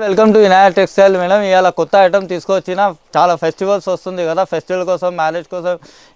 Welcome to Vinayak textile madam. ఇవాళ కొత్త item తీసుకొచ్చిన చాలా ఫెస్టివల్స్ వస్తుంది కదా, ఫెస్టివల్ కోసం, మ్యారేజ్ కోసం,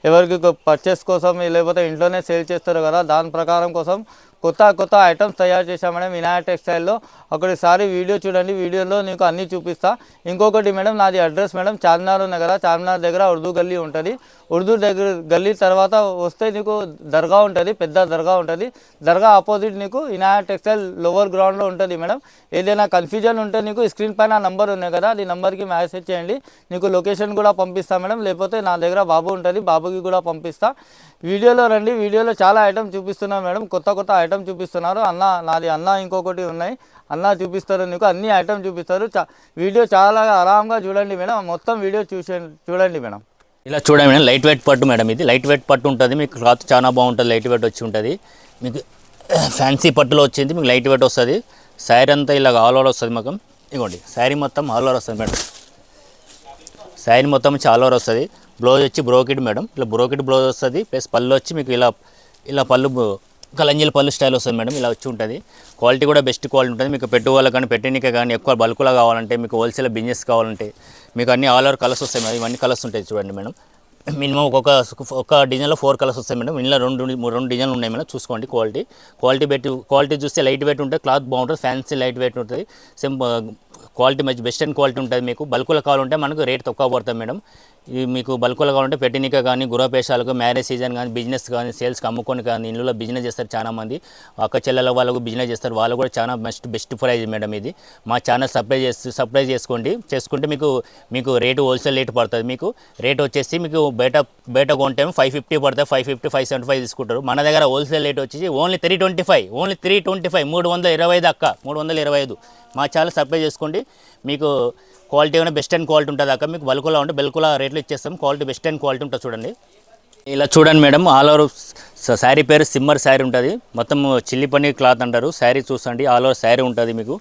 ఎవరికి పర్చేస్ కోసం, లేకపోతే ఇంట్లోనే సేల్ చేస్తారు కదా, దాని ప్రకారం కోసం కొత్త ఐటమ్స్ తయారు చేశాం మేడం వినాయక్ టెక్స్టైల్లో. ఒకసారి వీడియో చూడండి, వీడియోలో నీకు అన్నీ చూపిస్తా. ఇంకొకటి మేడం, నాది అడ్రస్ మేడం చార్మినార్ ఉంది కదా, చార్మినార్ దగ్గర ఉర్దూ గల్లీ ఉంటుంది. ఉర్దూ దగ్గర గల్లీ తర్వాత వస్తే నీకు దర్గా ఉంటుంది, పెద్ద దర్గా ఉంటుంది. దర్గా ఆపోజిట్ నీకు వినాయక్ టెక్స్టైల్ లోవర్ గ్రౌండ్లో ఉంటుంది మేడం. ఏదైనా కన్ఫ్యూజన్ ఉంటే నీకు స్క్రీన్ పైన నంబర్ ఉన్నాయి కదా, అది నెంబర్కి మెసేజ్ చేయండి, నీకు లొకేషన్ కూడా పంపిస్తా మేడం. లేకపోతే నా దగ్గర బాబు ఉంటుంది, బాబుకి కూడా పంపిస్తా. వీడియోలో రండి, వీడియోలో చాలా ఐటమ్ చూపిస్తున్నాను మేడం, కొత్త ఐటమ్ చూపిస్తున్నారు. అన్న ఇంకొకటి ఉన్నాయి, అన్న చూపిస్తారు, నీకు అన్ని ఐటమ్ చూపిస్తారు. వీడియో చాలా ఆరాంగా చూడండి మేడం, మొత్తం వీడియో చూడండి మేడం. ఇలా చూడండి మేడం, లైట్ వెయిట్ పట్టు మేడం, ఇది లైట్ వెయిట్ పట్టు ఉంటుంది. మీకు క్లాత్ చాలా బాగుంటుంది, లైట్ వెయిట్ వచ్చి ఉంటుంది. మీకు ఫ్యాన్సీ పట్టులో వచ్చింది, మీకు లైట్ వెయిట్ వస్తుంది. శారీ అంతా ఇలా ఆల్ ఓవర్ వస్తుంది. మాకు ఇవ్వండి, శారీ మొత్తం ఆల్ ఓవర్ వస్తుంది మేడం. శారీ మొత్తం ఆల్ ఓవర్ వస్తుంది. బ్లౌజ్ వచ్చి బ్రోకెట్ మేడం, ఇలా బ్రోకెట్ బ్లౌజ్ వస్తుంది. ప్లస్ పళ్ళు వచ్చి మీకు ఇలా పళ్ళు కలంజీల పళ్ళు స్టైల్ వస్తుంది మేడం, ఇలా వచ్చి ఉంటుంది. క్వాలిటీ కూడా బెస్ట్ క్వాలిటీ ఉంటుంది. మీకు పెట్టుకోవాలి కానీ పెట్టనీకే కానీ ఎక్కువ బల్క్లో కావాలంటే, మీకు హోల్సేల్ బిజినెస్ కావాలంటే మీకు అన్ని ఆల్ ఓవర్ కలర్స్ వస్తాయి మేడం. ఇవన్నీ కలర్స్ ఉంటాయి చూడండి మేడం. మినిమం ఒక డిజైన్లో 4 కలర్స్ వస్తాయి మేడం. ఇందులో రెండు డిజైన్లు ఉన్నాయి మేడం, చూసుకోండి. క్వాలిటీ చూస్తే లైట్ వెయిట్ ఉంటుంది, క్లాత్ బాగుంటుంది, ఫ్యాన్సీ లైట్ వెయిట్ ఉంటుంది. క్వాలిటీ మంచి బెస్ట్ అండ్ క్వాలిటీ ఉంటుంది. మీకు బల్క్లో కావాలంటే మనకు రేట్ తక్కువ పడుతుంది మేడం. ఇది మీకు బల్క్లో కావాలంటే పెట్టినిక కానీ, గృహపేశాలకు, మ్యారేజ్ సీజన్ కానీ, బిజినెస్ కానీ, సేల్స్కి అమ్ముకొని కానీ, ఇంట్లో బిజినెస్ చేస్తారు చాలామంది. అక్క చెల్లెల వాళ్ళకు బిజినెస్ చేస్తారు, వాళ్ళు కూడా చాలా బెస్ట్ ప్రైజ్ మేడం. ఇది మా ఛానల్ సబ్స్క్రైబ్ చేసుకుంటే మీకు రేటు హోల్సేల్ రేటు పడుతుంది. మీకు రేట్ వచ్చేసి మీకు బయట కొంటే 550 పడుతుంది, 550, 575 తీసుకుంటారు. మన దగ్గర హోల్సేల్ రేట్ వచ్చేసి ఓన్లీ 325 325 దాకా 325. మా ఛానల్ సబ్స్క్రైబ్ చేసుకోండి. మీకు క్వాలిటీ ఏమైనా బెస్ట్ అండ్ క్వాలిటీ ఉంటుంది అక్క. మీకు బల్కులా ఉంటే బల్కులా రేట్లు ఇచ్చేస్తాం. క్వాలిటీ బెస్ట్ అండ్ క్వాలిటీ ఉంటుంది చూడండి. ఇలా చూడండి మేడం, ఆల్ ఓవర్ శారీ పేరు సిమ్మర్ శారీ ఉంటుంది. మొత్తం చిల్లీ పన్నీర్ క్లాత్ అంటారు. శారీ చూసండి, ఆల్ ఓవర్ శారీ ఉంటుంది మీకు.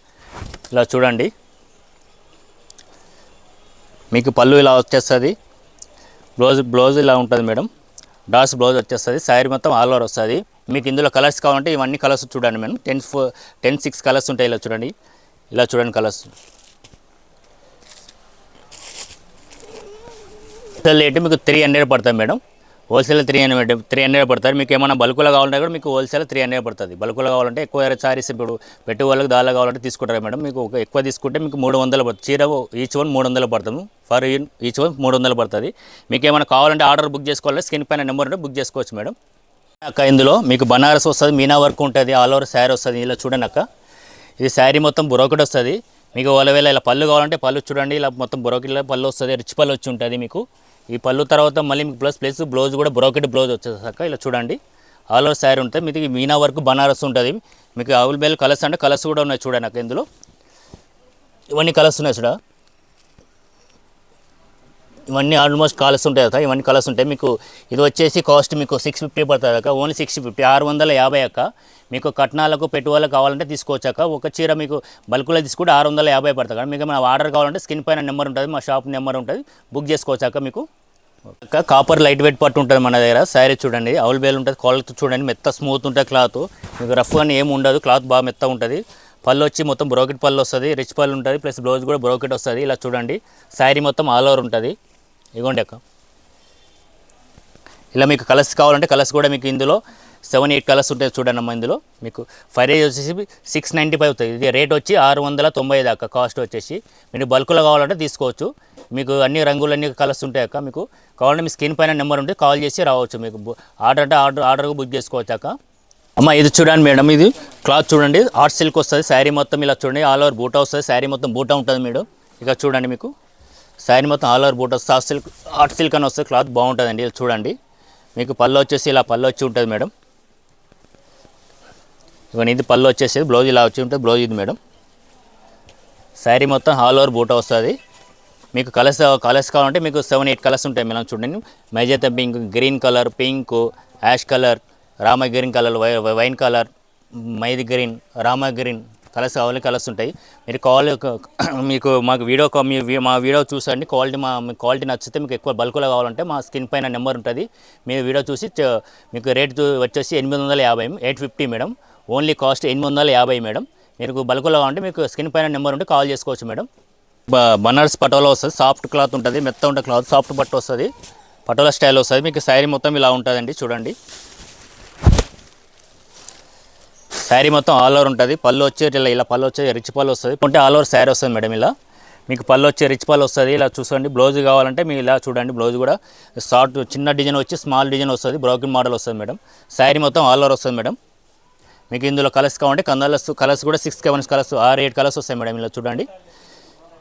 ఇలా చూడండి, మీకు పళ్ళు ఇలా వచ్చేస్తుంది. బ్లౌజ్ ఇలా ఉంటుంది మేడం, డాస్ బ్లౌజ్ వచ్చేస్తుంది. శారీ మొత్తం ఆల్ ఓవర్ వస్తుంది. మీకు ఇందులో కలర్స్ కావాలంటే ఇవన్నీ కలర్స్ చూడండి మేడం. 6 కలర్స్ ఉంటాయి. ఇలా చూడండి కలర్స్. హోల్సేల్ రేటు మీకు 300 పడుతుంది మేడం. హోల్సేల్ 300 పడుతుంది. మీకు ఏమైనా బల్కులో కావాలంటే కూడా మీకు హోల్సేల్ 300 పడుతుంది. బల్కులో కావాలంటే ఎక్కువ సారీస్ ఇప్పుడు పెట్టే వాళ్ళకి దానిలో కావాలంటే తీసుకుంటారు మేడం. మీకు ఎక్కువ తీసుకుంటే మీకు 300 పడుతుంది. చీర ఈచ్ వన్ 300 పడుతుంది. ఫర్ ఈచ్ వన్ 300 పడుతుంది. మీకు ఏమైనా కావాలంటే ఆర్డర్ బుక్ చేసుకోవాలంటే స్క్రీన్ పైన నెంబర్ ఉంటే బుక్ చేసుకోవచ్చు మేడం. అక్క ఇందులో మీకు బనారస్ వస్తుంది, మీనా వర్క్ ఉంటుంది, ఆల్ ఓవర్ శారీ వస్తుంది. ఇలా చూడండి అక్క, ఇది శారీ మొత్తం బ్రోకెట్ వస్తుంది. మీకు ఒకవేళ ఇలా పళ్ళు కావాలంటే పళ్ళు చూడండి, ఇలా మొత్తం బ్రోకెట్లో పళ్ళు వస్తుంది, రిచ్ పళ్ళు వచ్చి ఉంటుంది మీకు. ఈ పళ్ళు తర్వాత మళ్ళీ మీకు ప్లస్ బ్లౌజ్ కూడా బ్రోకెట్ బ్లౌజ్ వచ్చేసాక ఇలా చూడండి, ఆల్ ఓవర్ శారీ ఉంటుంది. మీకు మీనా వర్క్ బనారస్ ఉంటుంది. మీకు అవైలబుల్ కలర్స్ అంటే కలర్స్ కూడా ఉన్నాయి చూడండి అక్క. ఇందులో ఇవన్నీ కలర్స్ ఉన్నాయి చూడ, ఇవన్నీ ఆల్మోస్ట్ కలర్స్ ఉంటాయి కదా, ఇవన్నీ కలర్స్ ఉంటాయి. మీకు ఇది వచ్చేసి కాస్ట్ మీకు 650 పడుతుంది అక్క, ఓన్లీ 650, 650 అక్క. మీకు కట్నాలకు పెట్టుబడులకు కావాలంటే తీసుకోవచ్చాక. ఒక చీర మీకు బల్కులో తీసుకుంటే 650 పడుతుంది కదా. మీకు ఏమైనా ఆర్డర్ కావాలంటే స్క్రీన్ పైన నెంబర్ ఉంటుంది, మా షాప్ నెంబర్ ఉంటుంది, బుక్ చేసుకోవచ్చాక. మీకు అక్క కాపర్ లైట్ వెయిట్ పట్టు ఉంటుంది మన దగ్గర. శారీ చూడండి, అవైలబుల్ ఉంటుంది. క్వాలిటీ చూడండి, మెత్త స్మూత్ ఉంటుంది క్లాత్. మీకు రఫ్ అని ఏమి ఉండదు, క్లాత్ బాగా మెత్త ఉంటుంది. పళ్ళు వచ్చి మొత్తం బ్రోకెట్ పళ్ళు వస్తుంది, రిచ్ పళ్ళు ఉంటుంది, ప్లస్ బ్లౌజ్ కూడా బ్రోకెట్ వస్తుంది. ఇలా చూడండి, శారీ మొత్తం ఆల్ ఓవర్ ఉంటుంది. ఇగోండి అక్క, ఇలా మీకు కలర్స్ కావాలంటే కలర్స్ కూడా మీకు ఇందులో 7-8 కలర్స్ ఉంటాయి చూడండి అమ్మ. ఇందులో మీకు ప్రైస్ వచ్చేసి 695 అవుతుంది. ఇది రేట్ వచ్చి 690 దాకా కాస్ట్ వచ్చేసి. మీరు బల్క్లో కావాలంటే తీసుకోవచ్చు. మీకు అన్ని రంగులు అన్ని కలర్స్ ఉంటాయి అక్క. మీకు కావాలంటే మీ స్క్రీన్ పైన నెంబర్ ఉంటే కాల్ చేసి రావచ్చు. మీకు ఆర్డర్ అంటే ఆర్డర్గా బుక్ చేసుకోవచ్చు అక్క. అమ్మ ఇది చూడండి మేడం, ఇది క్లాత్ చూడండి, ఆర్ట్ సిల్క్ వస్తుంది. శారీ మొత్తం ఇలా చూడండి, ఆల్ ఓవర్ బూటా వస్తుంది. శారీ మొత్తం బూటా ఉంటుంది మేడం. ఇక చూడండి, మీకు శారీ మొత్తం ఆల్ ఓవర్ బూటా, ఆర్ట్ సిల్క్ అని వస్తుంది. క్లాత్ బాగుంటుందండి. ఇలా చూడండి, మీకు పళ్ళు వచ్చేసి ఇలా పళ్ళు వచ్చి ఉంటుంది మేడం. ఇవన్నీ ఇది పళ్ళు వచ్చేసి, బ్లౌజ్ ఇలా వచ్చి ఉంటుంది, బ్లౌజ్ ఇది మేడం. శారీ మొత్తం ఆల్ ఓవర్ బూటా వస్తుంది. మీకు కలర్స్ కావాలంటే మీకు 7-8 కలర్స్ ఉంటాయి మేడం. చూడండి, magenta pink, green colour, pink, ash colour, Rama green colour, wine colour, మైది గ్రీన్, రామ గ్రీన్ కలర్స్ కావాలి, కలర్స్ ఉంటాయి. మీరు మీకు మాకు మా వీడియో చూసండి. క్వాలిటీ నచ్చితే మీకు ఎక్కువ బల్క్లో కావాలంటే మా స్క్రీన్ పైన నెంబర్ ఉంటుంది. మీరు వీడియో చూసి మీకు రేట్ వచ్చేసి 850, 850 మేడం. Only cost 850 madam. మీకు బల్క్లో కావాలంటే మీకు స్క్రీన్ పైన నెంబర్ ఉంటే కాల్ చేసుకోవచ్చు మేడం. బనారస్ పటోలా వస్తుంది, సాఫ్ట్ క్లాత్ ఉంటుంది, మెత్త ఉంటే క్లాత్ సాఫ్ట్ పట్టు వస్తుంది, పటోలా స్టైల్ వస్తుంది. మీకు శారీ మొత్తం ఇలా ఉంటుందండి చూడండి. శారీ మొత్తం ఆల్ ఓవర్ ఉంటుంది. పళ్ళు వచ్చి ఇలా పళ్ళు వచ్చి రిచ్ పళ్ళు వస్తుంది, కొంటే ఆల్ ఓవర్ శారీ వస్తుంది మేడం. ఇలా మీకు పళ్ళు వచ్చి రిచ్ పళ్ళు వస్తుంది. ఇలా చూసుకోండి. బ్లౌజ్ కావాలంటే మీరు ఇలా చూడండి. బ్లౌజ్ కూడా షార్ట్ చిన్న డిజైన్ వచ్చి స్మాల్ డిజైన్ వస్తుంది, బ్రోకెన్ మోడల్ వస్తుంది మేడం. శారీ మొత్తం ఆల్ ఓవర్ వస్తుంది మేడం. మీకు ఇందులో కలర్స్ కావాలంటే కలర్స్ కూడా 6-7 కలర్స్ 6-8 కలర్స్ వస్తాయి మేడం. ఇలా చూడండి.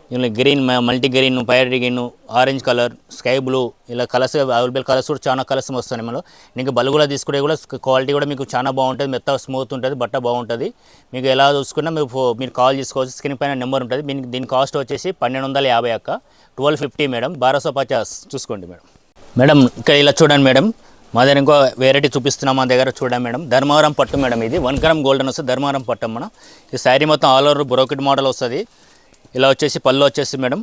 ఇందులో గ్రీన్, మల్టీ గ్రీన్, పైరీ green, orange colour, sky blue, ఇలా కలర్స్ అవైలబుల్ కలర్స్ కూడా చాలా కలర్స్ వస్తాయి మనలో. మీకు బల్గులా తీసుకుంటే కూడా క్వాలిటీ కూడా మీకు చాలా బాగుంటుంది, మెత్త స్మూత్ ఉంటుంది, బట్ట బాగుంటుంది. మీకు ఎలా చూసుకున్నా మీరు కాల్ చేసుకోవచ్చు. స్క్రీన్ పైన నెంబర్ ఉంటుంది. దీని కాస్ట్ వచ్చేసి 1250 అక్క, 1250 మేడం, 1250 చూసుకోండి మేడం. మేడం ఇక్కడ ఇలా చూడండి మేడం, మా దగ్గర ఇంకో వెరైటీ చూపిస్తున్నాం మా దగ్గర చూడండి మేడం. ధర్మవరం పట్టు మేడం, ఇది 1 గ్రామ్ గోల్డెన్ వస్తుంది, ధర్మవరం పట్టు మనం. ఈ శారీ మొత్తం ఆల్ ఓవర్ బ్రోకెట్ మోడల్ వస్తుంది. ఇలా వచ్చేసి పళ్ళు వచ్చేసి మేడం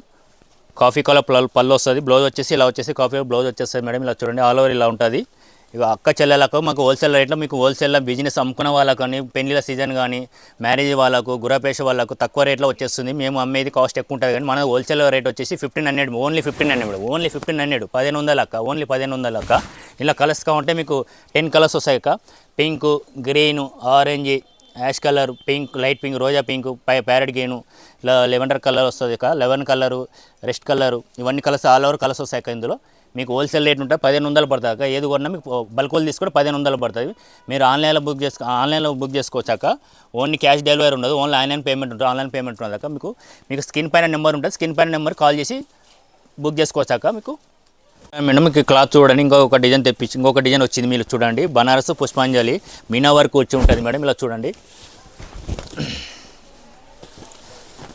కాఫీ కలర్ పళ్ళు వస్తుంది. బ్లౌజ్ వచ్చేసి ఇలా వచ్చేసి కాఫీ బ్లౌజ్ వచ్చేస్తుంది మేడం. ఇలా చూడండి ఆల్ ఓవర్ ఇలా ఉంటుంది. ఇక అక్క చెల్లెలకు మాకు హోల్సేల్ రేట్లో, మీకు హోల్సేల్లో బిజినెస్ అమ్ముకున్న వాళ్ళకు కానీ, పెళ్లిల సీజన్ కానీ, మ్యారేజ్ వాళ్ళకు, గురపేష వాళ్ళకు తక్కువ రేట్లో వచ్చేస్తుంది. మేము అమ్మేది కాస్ట్ ఎక్కువ ఉంటుంది కానీ మన హోల్సేల్ రేట్ వచ్చేసి 1500, ఓన్లీ 1500, ఓన్లీ 1500, 1500 అక్క, ఓన్లీ 1500 అక్క. ఇలా కలర్స్ కావాలంటే మీకు 10 కలర్స్ వస్తాయి అక్క. Pink, green, orange, ash colour, pink, light pink, రోజా పింక్, ప్యారెట్ గ్రీను, ఇలా లెవెండర్ కలర్ వస్తుంది అక్క, 11 కలరు, రెస్ట్ కలరు, ఇవన్నీ కలర్స్ ఆల్ ఓవర్ కలర్స్ వస్తాయి అక్క. ఇందులో మీకు హోల్సేల్ రేట్ ఉంటుంది 1500 పడుతుంది అక్క. ఏది కొన్నా మీకు బల్క్లు తీసుకుంటే 1500 పడుతుంది. మీరు ఆన్లైన్లో బుక్ చేసుకోవచ్చు అక్క. ఓన్లీ క్యాష్ డెలివరీ ఉండదు, ఓన్లీ ఆన్లైన్ పేమెంట్ ఉంటుంది. ఆన్లైన్ పేమెంట్ ఉంటుంది అక్క. మీకు స్క్రీన్ పైన నెంబర్ ఉంటుంది, స్క్రీన్ పైన నెంబర్ కాల్ చేసి బుక్ చేసుకోవచ్చు అక్క. మీకు మేడం మీకు క్లాత్ చూడండి, ఇంకొక డిజైన్ తెప్పించి ఇంకొక డిజైన్ వచ్చింది. మీరు చూడండి, బనారస్ పుష్పాంజలి మీనా వర్క్ వచ్చి ఉంటుంది మేడం. ఇలా చూడండి,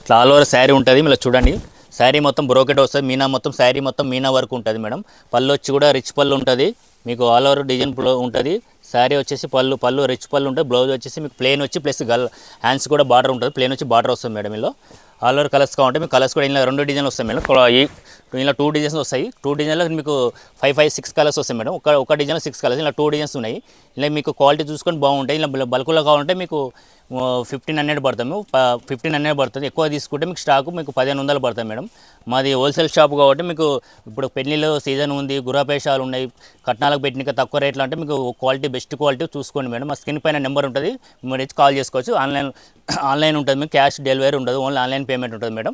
ఇట్లా ఆల్ ఓవర్ శారీ ఉంటుంది. ఇలా చూడండి, శారీ మొత్తం బ్రోకెట్ వస్తుంది, మీనా మొత్తం శారీ మొత్తం మీనా వర్క్ ఉంటుంది మేడం. పళ్ళు వచ్చి కూడా రిచ్ పళ్ళు ఉంటుంది, మీకు ఆల్ ఓవర్ డిజైన్ ఉంటుంది. శారీ వచ్చేసి పళ్ళు రిచ్ పళ్ళు ఉంటుంది. బ్లౌజ్ వచ్చేసి మీకు ప్లెయిన్ వచ్చి ప్లస్ హ్యాండ్స్ కూడా బార్డర్ ఉంటుంది, ప్లెయిన్ వచ్చి బార్డర్ వస్తుంది మేడం. ఇలా ఆల్ ఓవర్ కలర్స్ కావాలంటే మీకు కలర్స్ కూడా ఇలా 2 డిజైన్లు వస్తాయి మేడం. ఇలా 2 డిజైన్స్ వస్తాయి. 2 డిజైన్లో మీకు 5-6 కలర్స్ వస్తాయి మేడం. ఒక డిజైన్లో 6 కలర్స్, ఇలా 2 డిజైన్స్ ఉన్నాయి. ఇలా మీకు క్వాలిటీ చూసుకొని బాగుంటాయి. ఇలా బల్క్లో కావాలంటే మీకు 1500 పడుతుంది, 1500 పడుతుంది. ఎక్కువ తీసుకుంటే మీకు స్టాకు మీకు 1500 పడుతుంది మేడం. మాది హోల్సేల్ షాప్ కాబట్టి మీకు ఇప్పుడు పెళ్లిలో సీజన్ ఉంది, గురాపేషాలు ఉన్నాయి, కట్నాలకు పెట్టిన తక్కువ రేట్లు అంటే మీకు క్వాలిటీ బెస్ట్ క్వాలిటీ చూసుకోండి మేడం. మా స్క్రీన్ పైన నెంబర్ ఉంటుంది, మీరు కాల్ చేసుకోవచ్చు. ఆన్లైన్ ఉంటుంది, మీకు క్యాష్ డెలివరీ ఉండదు, ఓన్లీ ఆన్లైన్ పేమెంట్ ఉంటుంది మేడం.